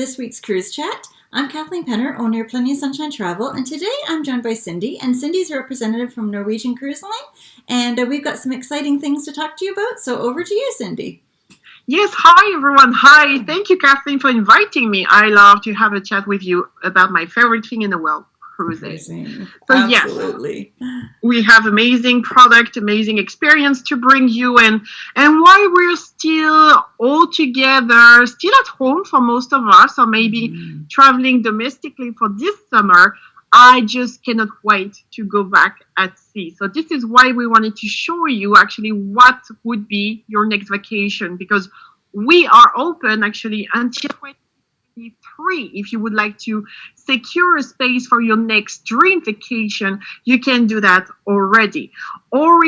this week's Cruise Chat. I'm Kathleen Penner, owner of Plenty of Sunshine Travel, and today I'm joined by Cindy, and Cindy's a representative from Norwegian Cruise Line, and we've got some exciting things to talk to you about, so over to you, Cindy. Yes, hi everyone. Hi, thank you, Kathleen, for inviting me. I love to have a chat with you about my favorite thing in the world, cruising. So Absolutely. Yes, we have amazing product, amazing experience to bring you in. And while we're still all together, still at home for most of us, or maybe traveling domestically for this summer, I just cannot wait to go back at sea. So this is why we wanted to show you actually what would be your next vacation, because we are open actually until 2023. If you would like to secure a space for your next dream vacation, you can do that already. Or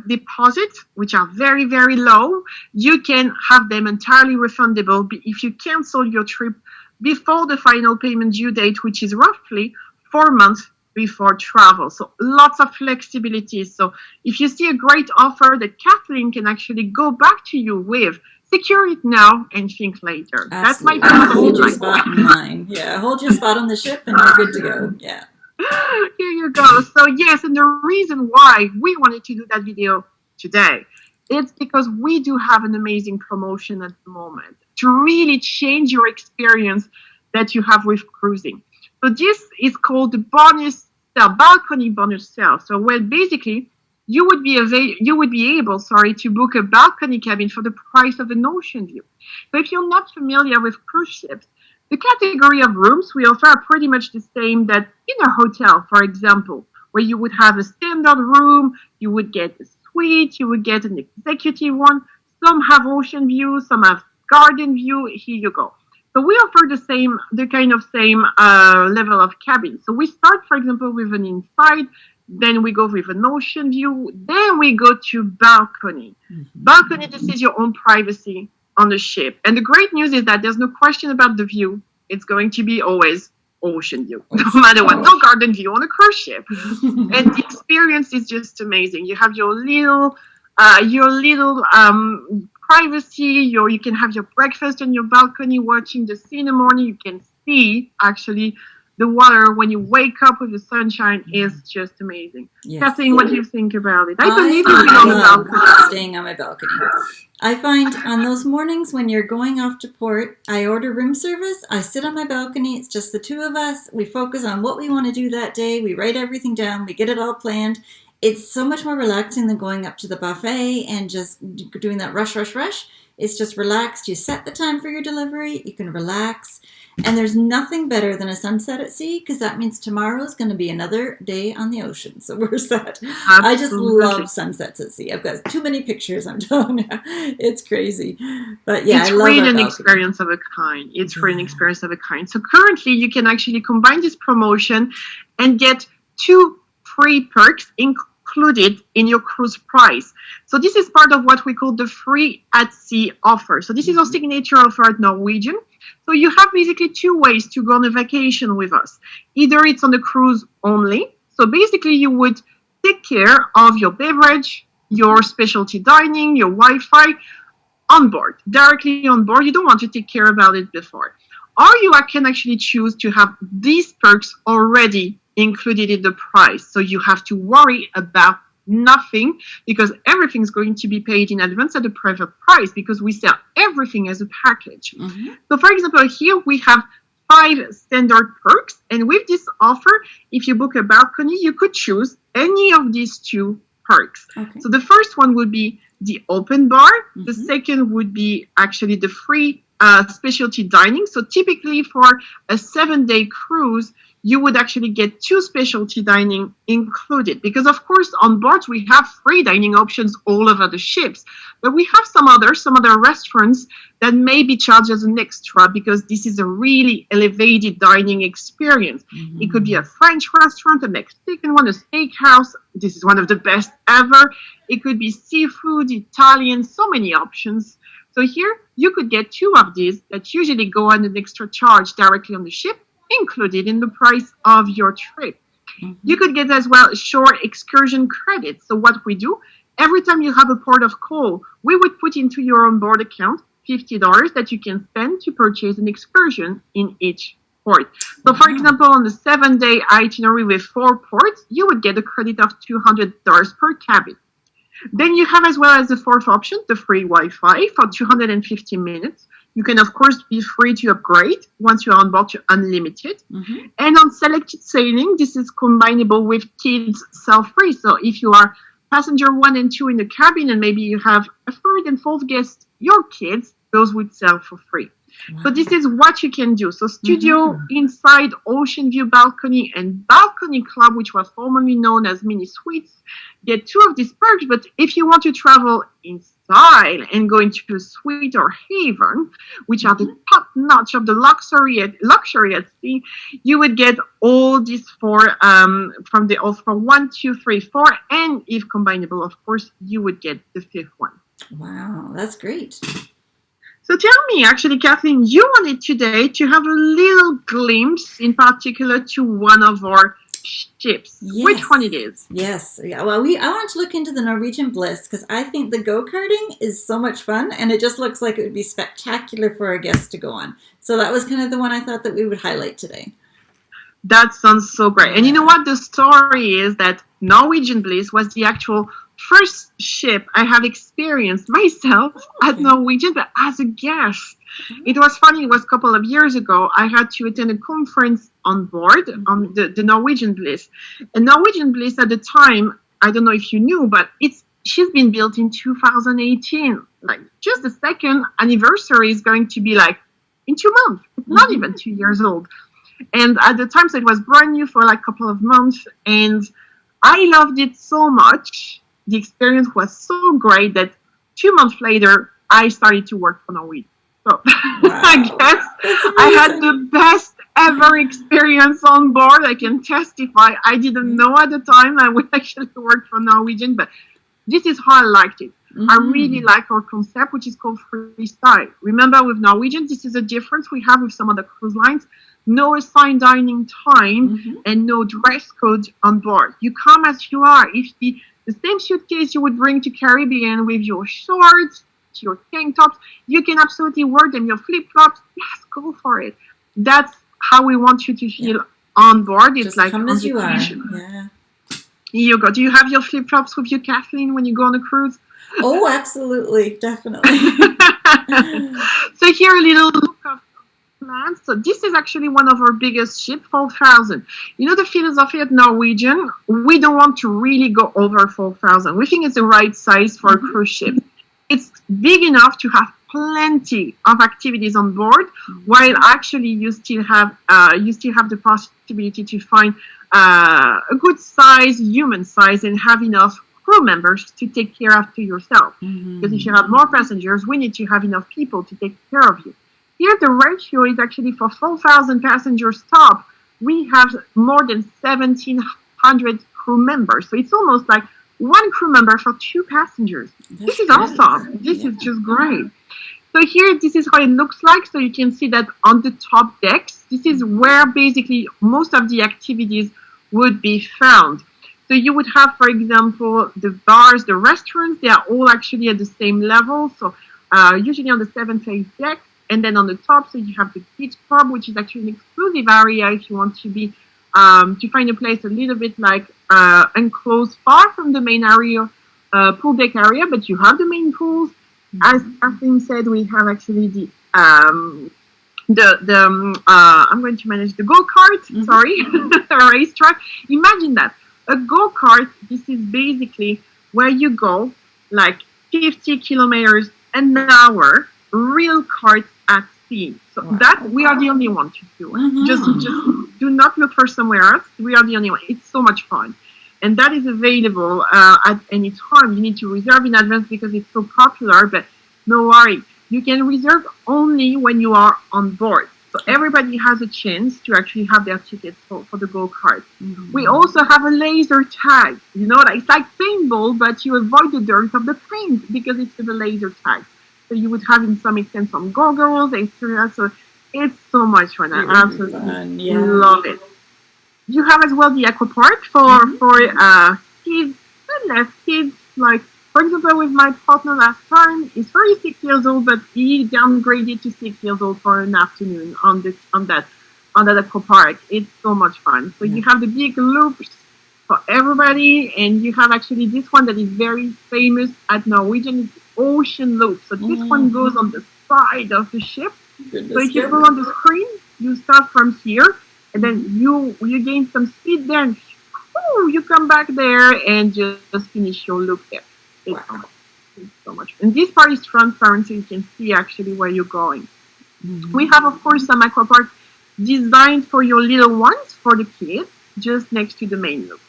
deposits, which are very, very low, you can have them entirely refundable if you cancel your trip before the final payment due date, which is roughly 4 months before travel. So lots of flexibility. So if you see a great offer that Kathleen can actually go back to you with, secure it now and think later. Absolutely. That's my hold your spot in mind. Yeah, hold your spot on the ship and you're good to go. Yeah. Here you go. So yes, and the reason why we wanted to do that video today, it's because we do have an amazing promotion at the moment to really change your experience that you have with cruising. So this is called the balcony bonus sale. So basically you would be able to book a balcony cabin for the price of an ocean view. So if you're not familiar with cruise ships, the category of rooms we offer are pretty much the same that in a hotel, for example, where you would have a standard room, you would get a suite, you would get an executive one. Some have ocean view, some have garden view. Here you go. So we offer the same level of cabin. So we start, for example, with an inside, then we go with an ocean view, then we go to balcony. Balcony, this is your own privacy on the ship. And the great news is that there's no question about the view. It's going to be always ocean view, no matter what. No garden view on a cruise ship. And the experience is just amazing. You have your little privacy. You can have your breakfast on your balcony, watching the sea in the morning. You can see actually the water when you wake up with the sunshine is just amazing. Yes. Kathleen, what do you think about it? I believe you've been on the balcony. Staying on my balcony. I find on those mornings when you're going off to port, I order room service. I sit on my balcony. It's just the two of us. We focus on what we want to do that day. We write everything down. We get it all planned. It's so much more relaxing than going up to the buffet and just doing that rush. It's just relaxed. You set the time for your delivery. You can relax. And there's nothing better than a sunset at sea, because that means tomorrow's going to be another day on the ocean. So we're set. Absolutely. I just love sunsets at sea. I've got too many pictures, I'm telling you. It's crazy. But yeah, it's really an experience of a kind. It's really an experience of a kind. So currently you can actually combine this promotion and get 2 free perks included in your cruise price. So this is part of what we call the free at sea offer. So this is our signature offer at Norwegian. So you have basically 2 ways to go on a vacation with us. Either it's on the cruise only. So basically you would take care of your beverage, your specialty dining, your Wi-Fi on board, directly on board. You don't want to take care about it before. Or you can actually choose to have these perks already included in the price. So you have to worry about nothing, because everything's going to be paid in advance at a private price, because we sell everything as a package. So for example, here we have 5 standard perks, and with this offer, if you book a balcony, you could choose any of these 2 perks. So the first one would be the open bar. The second would be actually the free specialty dining. So typically for a 7-day cruise, you would actually get 2 specialty dining included, because of course on board we have free dining options all over the ships, but we have some other restaurants that may be charged as an extra, because this is a really elevated dining experience. It could be a French restaurant, a Mexican one, a steakhouse. This is one of the best ever. It could be seafood, Italian, so many options. So here you could get 2 of these that usually go on an extra charge directly on the ship, included in the price of your trip. You could get as well shore excursion credits. So what we do, every time you have a port of call, we would put into your onboard account $50 that you can spend to purchase an excursion in each port. So, for example, on the 7-day itinerary with 4 ports, you would get a credit of $200 per cabin. Then you have as well as the fourth option, the free Wi-Fi for 250 minutes. You can, of course, be free to upgrade once you're on board to unlimited. And on selected sailing, this is combinable with kids self-free. So if you are passenger 1 and 2 in the cabin and maybe you have a third and fourth guest, your kids, those would sell for free. Wow. So this is what you can do. So studio, inside, ocean view balcony, and balcony club, which was formerly known as mini suites, get 2 of these perks. But if you want to travel in style and go into a suite or haven, which are the top notch of the luxury at sea, you would get all these 4 from the offer 1, 2, 3, 4, and if combinable, of course, you would get the 5th one. Wow, that's great. So tell me, actually, Kathleen, you wanted today to have a little glimpse in particular to one of our ships. Yes. Which one it is? Yes. Yeah. Well, I want to look into the Norwegian Bliss because I think the go-karting is so much fun and it just looks like it would be spectacular for our guests to go on. So that was kind of the one I thought that we would highlight today. That sounds so great. And you know what? The story is that Norwegian Bliss was the actual first ship I have experienced myself at Norwegian, but as a guest. It was funny, it was a couple of years ago. I had to attend a conference on board on the Norwegian Bliss. And Norwegian Bliss at the time, I don't know if you knew, but she's been built in 2018. Like just the second anniversary is going to be like in 2 months. It's not even 2 years old. And at the time, so it was brand new for like a couple of months. And I loved it so much. The experience was so great that 2 months later, I started to work for Norwegian. So I guess I had the best ever experience on board. I can testify. I didn't know at the time I would actually work for Norwegian, but this is how I liked it. I really like our concept, which is called freestyle. Remember, with Norwegian, this is a difference we have with some other cruise lines. No assigned dining time and no dress code on board. You come as you are. If the same suitcase you would bring to Caribbean with your shorts, your tank tops, you can absolutely wear them, your flip-flops. Yes, go for it. That's how we want you to feel on board. It's just like come as you are. Yeah. You go. Do you have your flip-flops with you, Kathleen, when you go on a cruise? Oh, absolutely. Definitely. So here a little look of plans. So this is actually one of our biggest ships, 4,000. You know the philosophy at Norwegian? We don't want to really go over 4,000. We think it's the right size for a cruise ship. It's big enough to have plenty of activities on board, while actually you still have the possibility to find a good size, human size, and have enough crew members to take care of to yourself. Because if you have more passengers, we need to have enough people to take care of you. Here, the ratio is actually for 4,000 passengers top. We have more than 1,700 crew members. So it's almost like one crew member for 2 passengers. This is awesome. This is just great. So here, this is how it looks like. So you can see that on the top decks, this is where basically most of the activities would be found. So you would have, for example, the bars, the restaurants, they are all actually at the same level. So usually on the 7th deck, and then on the top, so you have the beach club, which is actually an exclusive area if you want to be to find a place a little bit like enclosed, far from the main area, pool deck area, but you have the main pools. As Kathleen said, we have actually the I'm going to manage the go-kart. Sorry, the racetrack. Imagine that. A go-kart, this is basically where you go like 50 kilometers an hour, real karts at sea. So that we are the only one to do it. Just do not look for somewhere else. We are the only one. It's so much fun. And that is available at any time. You need to reserve in advance because it's so popular, but no worry. You can reserve only when you are on board. So everybody has a chance to actually have their tickets for the go-kart. We also have a laser tag. You know, it's like paintball, but you avoid the dirt of the paint because it's with a laser tag. So you would have, in some extent, some goggles, etc. So it's so much fun. I absolutely love it. You have as well the aqua park for kids and less kids. Like, for example, with my partner last time, He's 36 years old, but he downgraded to 6 years old for an afternoon on that aqua park. It's so much fun. So you have the big loops for everybody, and you have actually this one that is very famous at Norwegian. It's the ocean loop. So this one goes on the side of the ship. Goodness so if you go on the screen, you start from here, and then you gain some speed there, and you come back there and just finish your loop there. It's so much. And this part is transparent, so you can see actually where you're going. We have, of course, some aqua parks designed for your little ones, for the kids, just next to the main loop.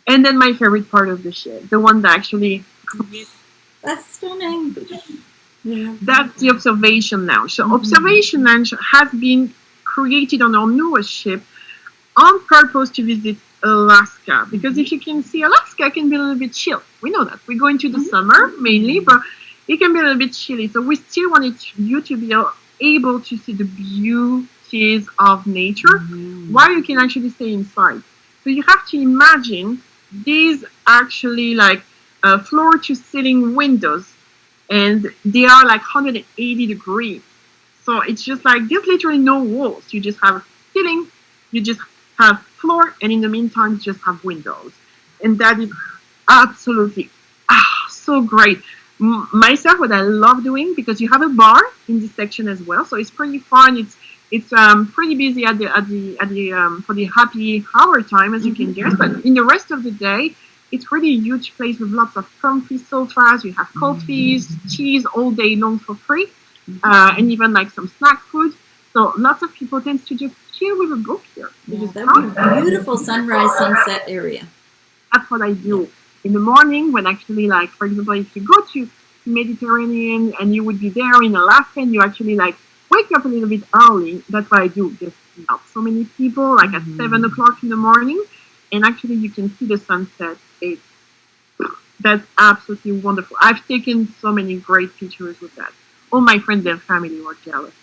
And then my favorite part of the ship, the one that actually... That's stunning. Yeah. That's the observation lounge. So observation lounge has been created on our newest ship on purpose to visit Alaska. Because if you can see, Alaska can be a little bit chill. We know that. We're going to the summer mainly, but it can be a little bit chilly. So we still wanted you to be able to see the beauties of nature while you can actually stay inside. So you have to imagine these actually like floor to ceiling windows, and they are like 180 degrees. So it's just like there's literally no walls. You just have a ceiling, you just have floor, and in the meantime, you just have windows. And that is absolutely so great. Myself, what I love doing, because you have a bar in this section as well, so it's pretty fun. It's pretty busy at the for the happy hour time, as you can guess. But in the rest of the day, it's really a huge place with lots of comfy sofas. You have coffees, cheese all day long for free, and even like some snack food. So lots of people tend to just chill with a book here. Yeah, that would be a beautiful sunrise sunset area. That's what I do in the morning when actually, like, for example, if you go to Mediterranean and you would be there in Alaska and you actually like wake up a little bit early. That's what I do. There's not so many people, like at 7 o'clock in the morning, and actually you can see the sunset. That's absolutely wonderful. I've taken so many great pictures with that. All my friends and family were jealous.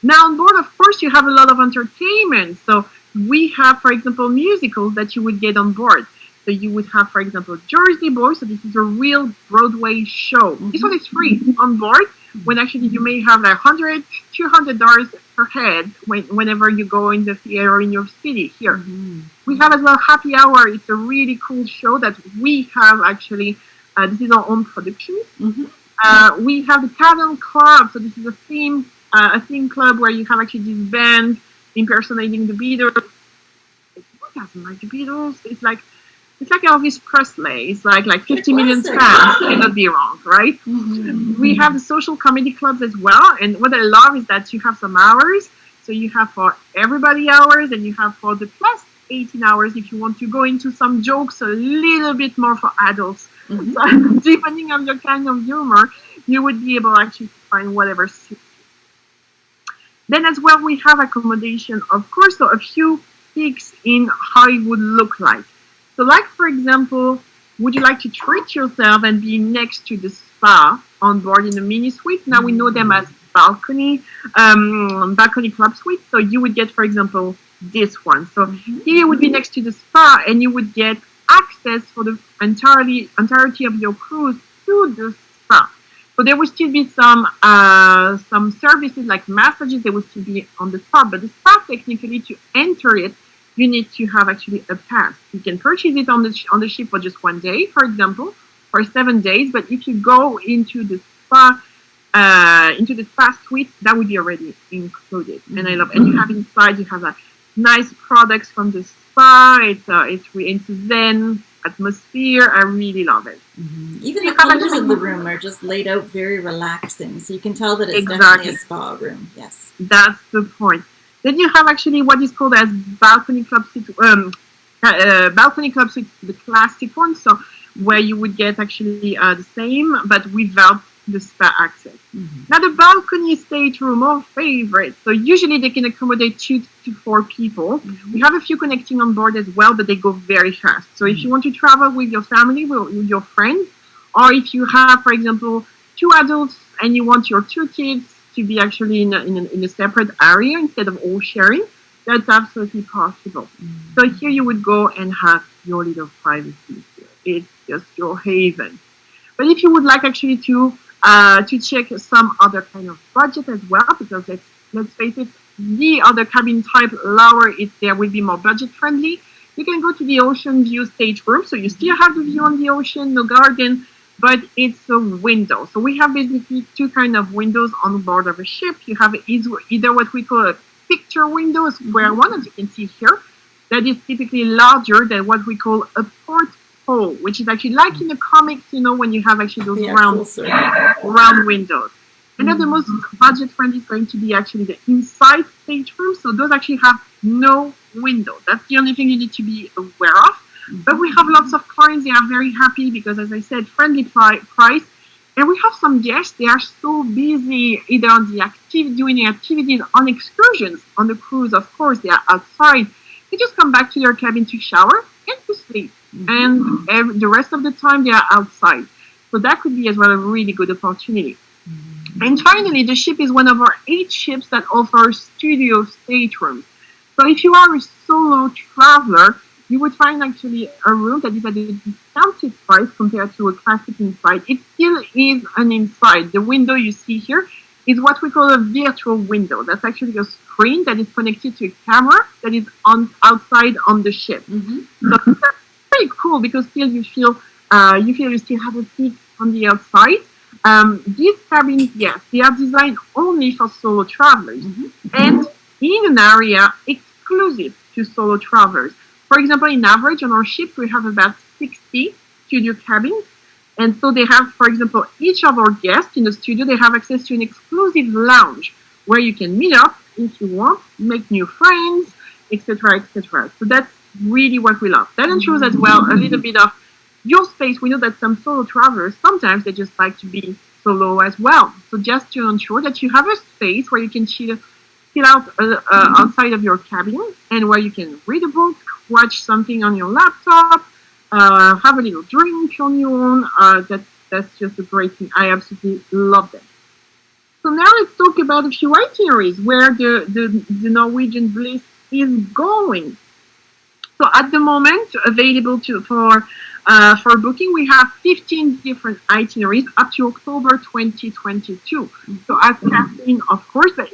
Now on board, of course, you have a lot of entertainment. So we have, for example, musicals that you would get on board. So you would have, for example, Jersey Boys. So this is a real Broadway show. This one is free on board, when actually you may have like $100, $200 per head whenever you go in the theater in your city here. We have as well Happy Hour. It's a really cool show that we have actually, this is our own production. We have the Cavern Club. So this is a theme club where you have actually this band impersonating the Beatles. Who doesn't like the Beatles? It's like Elvis Presley. It's like 50 million fans. Cannot be wrong, right? We have the social comedy clubs as well. And what I love is that you have some hours. So you have for everybody hours, and you have for the plus 18 hours if you want to go into some jokes a little bit more for adults. So depending on your kind of humor, you would be able actually to find whatever suits you. Then as well, we have accommodation, of course, so a few peeks in how it would look like. So like, for example, would you like to treat yourself and be next to the spa on board in a mini suite? Now we know them as balcony club suites. So you would get, for example, this one. So here you would be next to the spa, and you would get access for the entirety of your cruise to the spa. So there would still be some services like massages. They would still be on the spa, but the spa, technically, to enter it, you need to have actually a pass. You can purchase it on the ship for just 1 day, for example, for 7 days. But if you go into the spa suite, that would be already included. And I love. And you have inside, you have like nice products from the spa. It's zen atmosphere. I really love it. Even the colors of the room are just laid out very relaxing, so you can tell that it's definitely a spa room. Yes, that's the point. Then you have actually what is called as balcony club suite, the classic one. So where you would get actually the same, but without the spa access. Now the balcony stateroom, our favorite. So usually they can accommodate 2 to 4 people. We have a few connecting on board as well, but they go very fast. So if you want to travel with your family, with your friends, or if you have, for example, 2 adults and you want your 2 kids to be actually in a separate area instead of all sharing, that's absolutely possible. So here you would go and have your little privacy here. It's just your haven. But if you would like actually to check some other kind of budget as well, because let's face it, the other cabin type lower it there will be more budget friendly. You can go to the ocean view stateroom, so you still have the view on the ocean, no garden, but it's a window. So we have basically two kind of windows on board of a ship. You have either what we call a picture window, a square one, as you can see here, that is typically larger than what we call a porthole, which is actually like in the comics, when you have actually those round windows. And then the most budget friendly is going to be actually the inside stateroom. So those actually have no window. That's the only thing you need to be aware of. But we have lots of clients. They are very happy because, as I said, friendly price. And we have some guests. They are so busy either on doing activities on excursions on the cruise. Of course, they are outside. They just come back to their cabin to shower and to sleep. And the rest of the time they are outside. So that could be as well a really good opportunity. And finally, the ship is one of our 8 ships that offer studio staterooms. So if you are a solo traveler, you would find actually a room that is at a discounted price compared to a classic inside. It still is an inside. The window you see here is what we call a virtual window. That's actually a screen that is connected to a camera that is outside on the ship. So that's pretty cool because still you feel you still have a seat on the outside. These cabins, yes, they are designed only for solo travelers and in an area exclusive to solo travelers. For example, in average on our ship, we have about 60 studio cabins. And so they have, for example, each of our guests in the studio, they have access to an exclusive lounge where you can meet up if you want, make new friends, etc., etc. So that's really what we love. That ensures as well a little bit of your space. We know that some solo travelers, sometimes they just like to be solo as well. So just to ensure that you have a space where you can chill out outside of your cabin and where you can read a book, watch something on your laptop, have a little drink on your own. That's just a great thing. I absolutely love that. So now let's talk about a few itineraries where the Norwegian Bliss is going. So at the moment, available for booking, we have 15 different itineraries up to October 2022. So as Kathleen, of course, but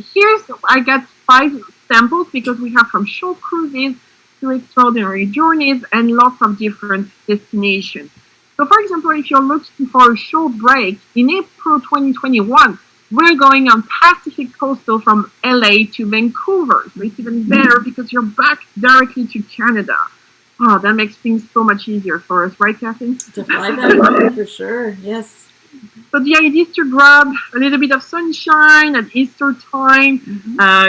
I got 5 samples because we have from short cruises to extraordinary journeys and lots of different destinations. So for example, if you're looking for a short break, in April 2021, we're going on Pacific Coastal from LA to Vancouver. So it's even better because you're back directly to Canada. Oh, that makes things so much easier for us, right, Kathleen? To fly back home, for sure, yes. So the idea is to grab a little bit of sunshine at Easter time,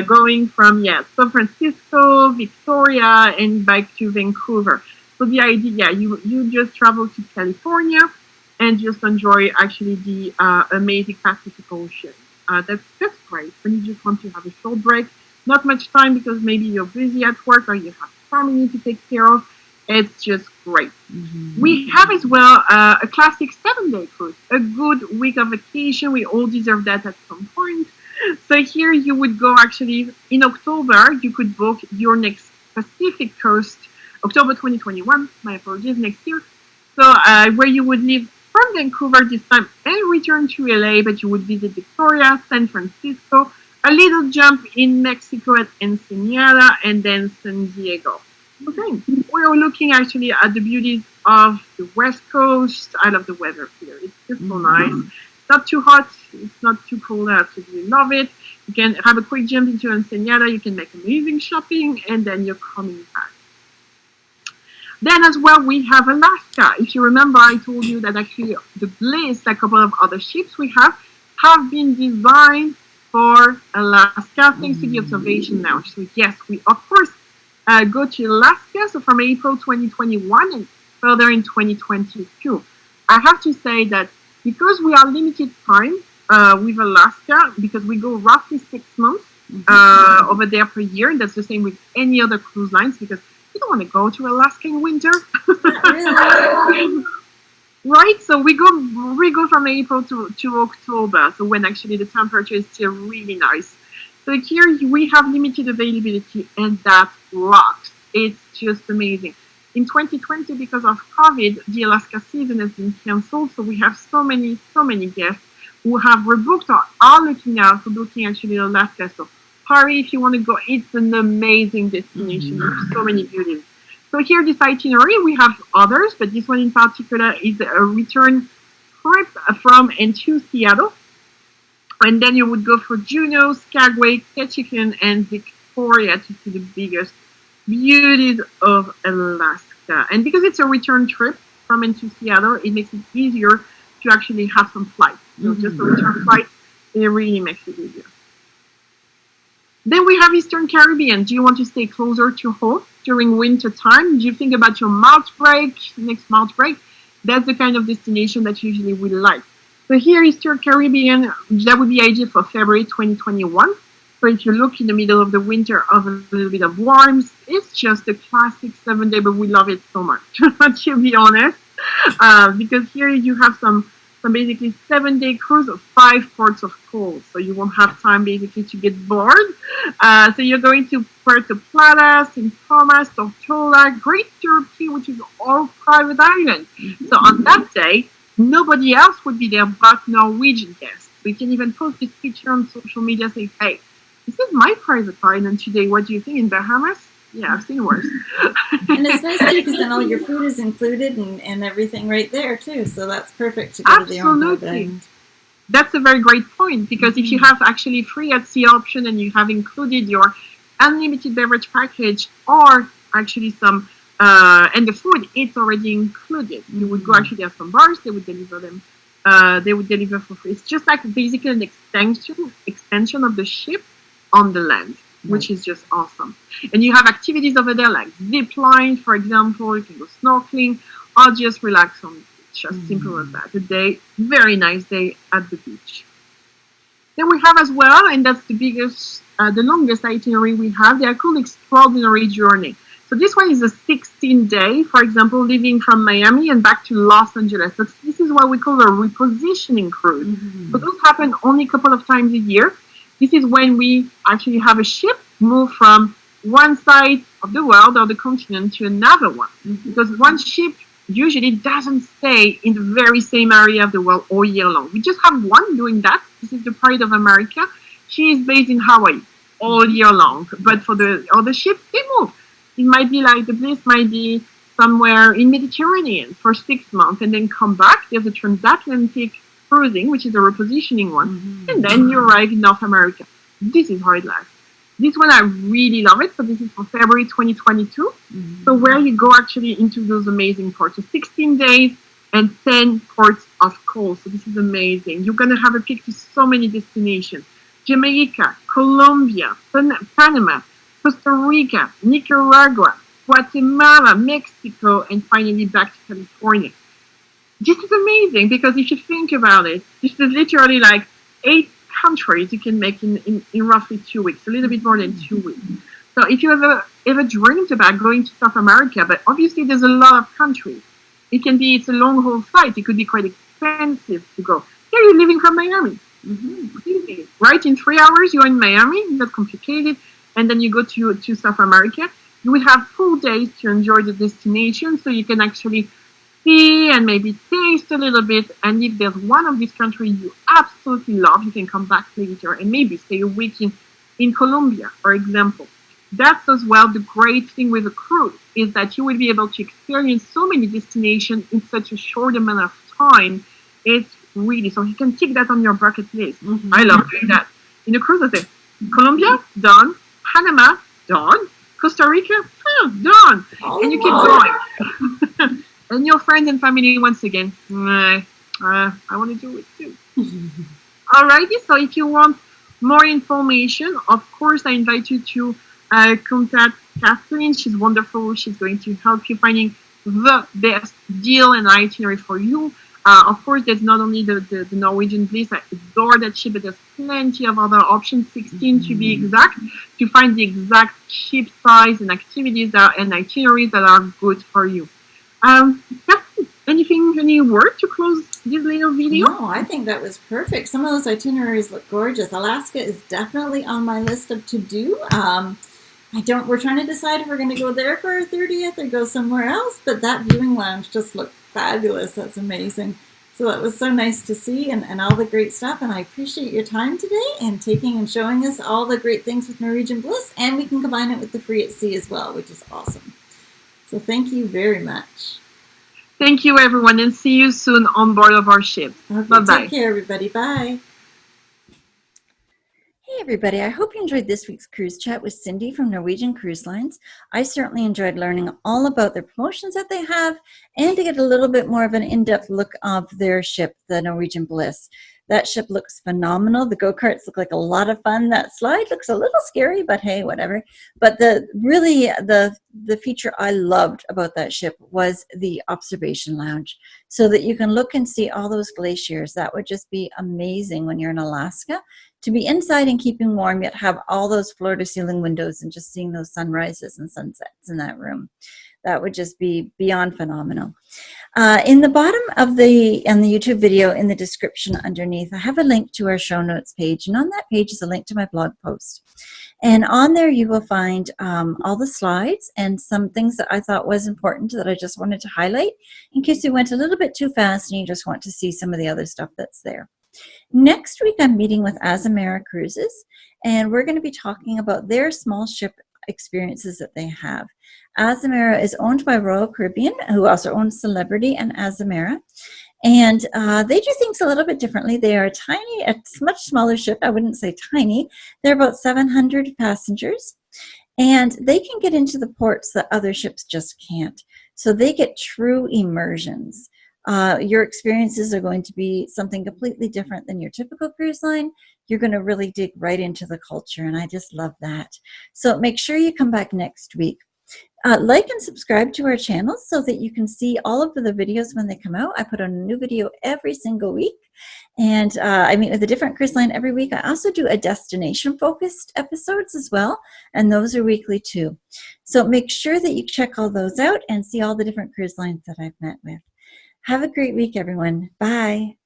going from, San Francisco, Victoria, and back to Vancouver. So the idea, you just travel to California and just enjoy actually the amazing Pacific Ocean. That's great when you just want to have a short break. Not much time because maybe you're busy at work or you have family to take care of. It's just great. We have as well a classic 7-day cruise, a good week of vacation. We all deserve that at some point. So here you would go actually in October, you could book your next Pacific coast, October 2021, my apologies, next year. So where you would leave from Vancouver this time and return to LA, but you would visit Victoria, San Francisco, a little jump in Mexico at Ensenada, and then San Diego. Okay, we're looking actually at the beauties of the West Coast. I love the weather here. It's just so nice. It's not too hot. It's not too cold. I absolutely love it. You can have a quick jump into Ensenada. You can make amazing shopping, and then you're coming back. Then as well, we have Alaska. If you remember, I told you that actually the Bliss, like a couple of other ships we have been designed for Alaska thanks to the observation lounge. So yes, we of course go to Alaska, so from April 2021 and further in 2022. I have to say that because we are limited time with Alaska, because we go roughly 6 months over there per year, and that's the same with any other cruise lines, because you don't want to go to Alaska in winter. Really? Right? So we go from April to October, so when actually the temperature is still really nice. So here we have limited availability, and that rocks. It's just amazing. In 2020, because of COVID, the Alaska season has been canceled. So we have so many guests who have rebooked or are looking out for booking actually Alaska. So hurry if you want to go. It's an amazing destination with so many beauties. So here, this itinerary, we have others, but this one in particular is a return trip from and to Seattle. And then you would go for Juneau, Skagway, Ketchikan, and Victoria to see the biggest beauties of Alaska. And because it's a return trip from and to Seattle, it makes it easier to actually have some flights. So just a return flight, it really makes it easier. Then we have Eastern Caribbean. Do you want to stay closer to home during winter time? Do you think about your March break, next March break? That's the kind of destination that usually we like. So here, Eastern Caribbean, that would be ideal for February 2021. So if you look in the middle of the winter of a little bit of warmth, it's just a classic 7-day, but we love it so much, to be honest. Because here you have some basically 7-day cruise of 5 ports of call. So you won't have time basically to get bored. So you're going to Puerto Plata, St. Thomas, Tortola, Great Turkey, which is all private islands. So on that day, nobody else would be there but Norwegian guests. So you can even post this picture on social media saying, hey, this is my private island today. What do you think in Bahamas? Yeah, I've seen worse. And it's nice too because then all your food is included and everything right there too. So that's perfect to go to the private island. That's a very great point because if you have actually free at sea option and you have included your unlimited beverage package or actually some and the food, it's already included. You would go actually have some bars, they would deliver them. They would deliver for free. It's just like basically an extension of the ship on the land, which is just awesome. And you have activities over there like zip line, for example. You can go snorkeling or just relax on the beach. As simple as that. A day, very nice day at the beach. Then we have as well, and that's the biggest, the longest itinerary we have. They are called Extraordinary Journey. So this one is a 16-day, for example, leaving from Miami and back to Los Angeles. So this is what we call a repositioning cruise. So those happen only a couple of times a year. This is when we actually have a ship move from one side of the world or the continent to another one. Because one ship usually doesn't stay in the very same area of the world all year long. We just have one doing that. This is the Pride of America. She is based in Hawaii all year long. But for the other ships, they move. It might be like the Bliss might be somewhere in Mediterranean for 6 months and then come back. There's a transatlantic cruising, which is a repositioning one, and then you arrive in North America. This is how it lasts. This one, I really love it. So this is for February 2022. So where you go actually into those amazing ports. So 16 days and 10 ports of call. So this is amazing. You're going to have a pick to so many destinations. Jamaica, Colombia, Panama, Costa Rica, Nicaragua, Guatemala, Mexico, and finally back to California. This is amazing because if you think about it, this is literally like 8 countries you can make in roughly 2 weeks, a little bit more than 2 weeks. So if you ever dreamed about going to South America, but obviously there's a lot of countries. It's a long haul flight. It could be quite expensive to go. Here you're living from Miami. Easy, right? In 3 hours you're in Miami. Not complicated. And then you go to South America. You will have full days to enjoy the destination, so you can actually see and maybe taste a little bit. And if there's one of these countries you absolutely love, you can come back later and maybe stay a week in Colombia, for example. That's as well the great thing with a cruise is that you will be able to experience so many destinations in such a short amount of time. It's really, so you can tick that on your bucket list. I love doing that. In a cruise, I say, Colombia, done. Panama, done. Costa Rica, done. And you keep going. And your friends and family, once again, I want to do it too. Alrighty, so if you want more information, of course, I invite you to contact Kathleen. She's wonderful. She's going to help you finding the best deal and itinerary for you. Of course, there's not only the Norwegian Bliss. I adore that ship, but there's plenty of other options, 16 to be exact, to find the exact ship size and activities and itineraries that are good for you. Any word to close this little video? No, I think that was perfect. Some of those itineraries look gorgeous. Alaska is definitely on my list of to do. we're trying to decide if we're going to go there for our 30th or go somewhere else, but that viewing lounge just looked fabulous. That's amazing. So that was so nice to see, and all the great stuff. And I appreciate your time today and taking and showing us all the great things with Norwegian Bliss. And we can combine it with the free at sea as well, which is awesome. So thank you very much. Thank you, everyone, and see you soon on board of our ship. Okay, Bye-bye. Take care, everybody. Bye. Hey everybody, I hope you enjoyed this week's cruise chat with Cindy from Norwegian Cruise Lines. I certainly enjoyed learning all about their promotions that they have and to get a little bit more of an in-depth look of their ship, the Norwegian Bliss. That ship looks phenomenal. The go-karts look like a lot of fun. That slide looks a little scary, but hey, whatever. But the feature I loved about that ship was the observation lounge, so that you can look and see all those glaciers. That would just be amazing when you're in Alaska, to be inside and keeping warm, yet have all those floor-to-ceiling windows and just seeing those sunrises and sunsets in that room. That would just be beyond phenomenal. In the bottom of the YouTube video, in the description underneath, I have a link to our show notes page, and on that page is a link to my blog post. And on there you will find all the slides and some things that I thought was important that I just wanted to highlight in case we went a little bit too fast and you just want to see some of the other stuff that's there. Next week, I'm meeting with Azamara Cruises, and we're going to be talking about their small ship experiences that they have. Azamara is owned by Royal Caribbean, who also owns Celebrity and Azamara, and they do things a little bit differently. They are a much smaller ship. I wouldn't say tiny. They're about 700 passengers, and they can get into the ports that other ships just can't. So they get true immersions. Your experiences are going to be something completely different than your typical cruise line. You're going to really dig right into the culture, and I just love that. So make sure you come back next week. Like and subscribe to our channel so that you can see all of the videos when they come out. I put on a new video every single week, and I meet with a different cruise line every week. I also do a destination-focused episodes as well, and those are weekly too. So make sure that you check all those out and see all the different cruise lines that I've met with. Have a great week, everyone. Bye.